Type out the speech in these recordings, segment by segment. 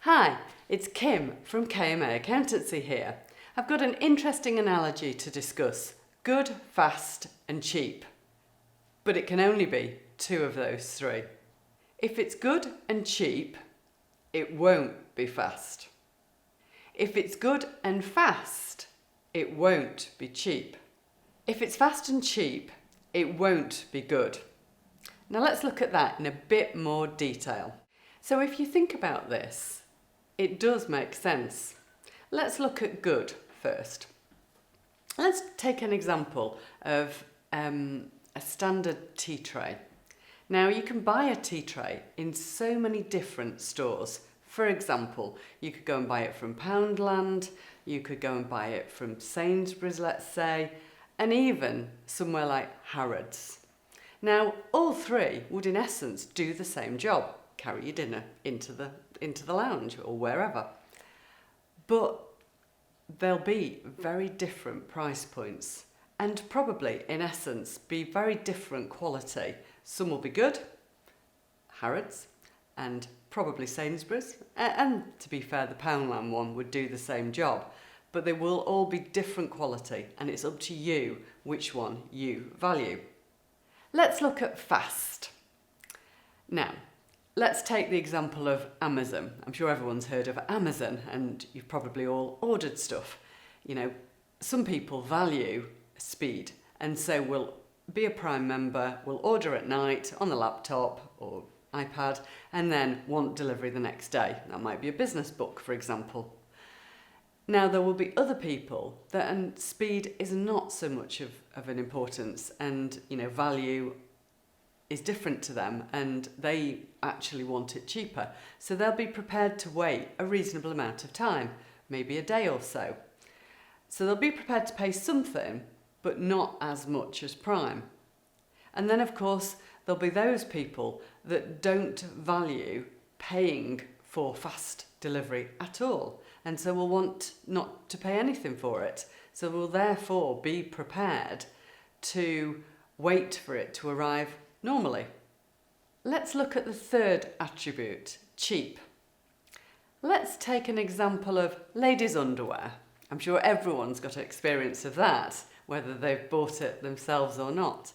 Hi, it's Kim from KMA Accountancy here. I've got an interesting analogy to discuss. Good, fast and cheap. But it can only be two of those three. If it's good and cheap, it won't be fast. If it's good and fast, it won't be cheap. If it's fast and cheap, it won't be good. Now let's look at that in a bit more detail. So if you think about this, it does make sense. Let's look at good first. Let's take an example of a standard tea tray. Now you can buy a tea tray in so many different stores. For example, you could go and buy it from Poundland, you could go and buy it from Sainsbury's, let's say, and even somewhere like Harrods. Now, all three would in essence do the same job. Carry your dinner into the lounge or wherever. But there'll be very different price points and probably in essence be very different quality. Some will be good, Harrods, and probably Sainsbury's, and to be fair, the Poundland one would do the same job, but they will all be different quality and it's up to you which one you value. Let's look at fast. Now, let's take the example of Amazon. I'm sure everyone's heard of Amazon and you've probably all ordered stuff. You know, some people value speed and so will be a Prime member, will order at night on the laptop or iPad and then want delivery the next day. That might be a business book, for example. Now there will be other people that speed is not so much of an importance and value is different to them and they actually want it cheaper. So they'll be prepared to wait a reasonable amount of time, maybe a day or so. So they'll be prepared to pay something, but not as much as Prime. And then of course, there'll be those people that don't value paying for fast delivery at all. And so will want not to pay anything for it. So will therefore be prepared to wait for it to arrive normally. Let's look at the third attribute, cheap. Let's take an example of ladies' underwear. I'm sure everyone's got experience of that, whether they've bought it themselves or not.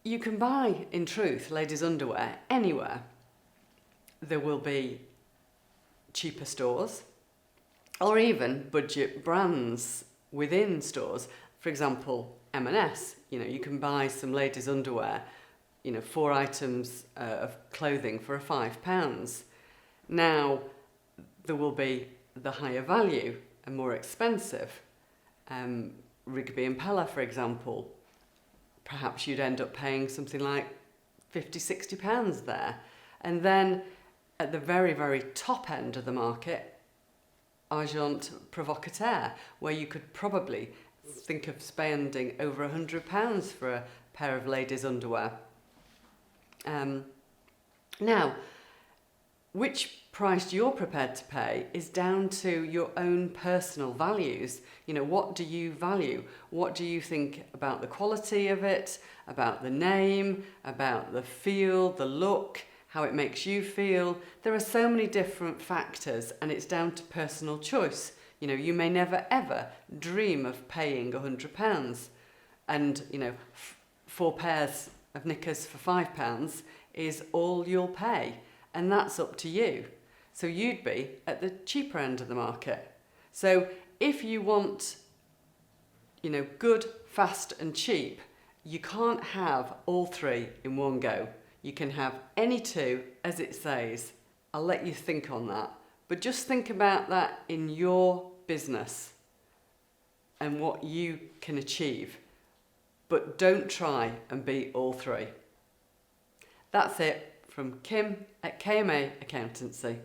You can buy, in truth, ladies' underwear anywhere. There will be cheaper stores or even budget brands within stores. For example, M&S, you can buy some ladies' underwear 4 items of clothing for £5. Now, there will be the higher value and more expensive. Rigby and Pella, for example, perhaps you'd end up paying something like £50–60 there. And then at the very, very top end of the market, Agent Provocateur, where you could probably think of spending over £100 for a pair of ladies' underwear. Now, which price you're prepared to pay is down to your own personal values. What do you value? What do you think about the quality of it, about the name, about the feel, the look, how it makes you feel? There are so many different factors and it's down to personal choice. You may never ever dream of paying £100 and, 4 pairs of knickers for £5 is all you'll pay, and that's up to you. So you'd be at the cheaper end of the market. So if you want, good, fast and cheap, you can't have all three in one go. You can have any two, as it says. I'll let you think on that. But just think about that in your business and what you can achieve. But don't try and be all three. That's it from Kim at KMA Accountancy.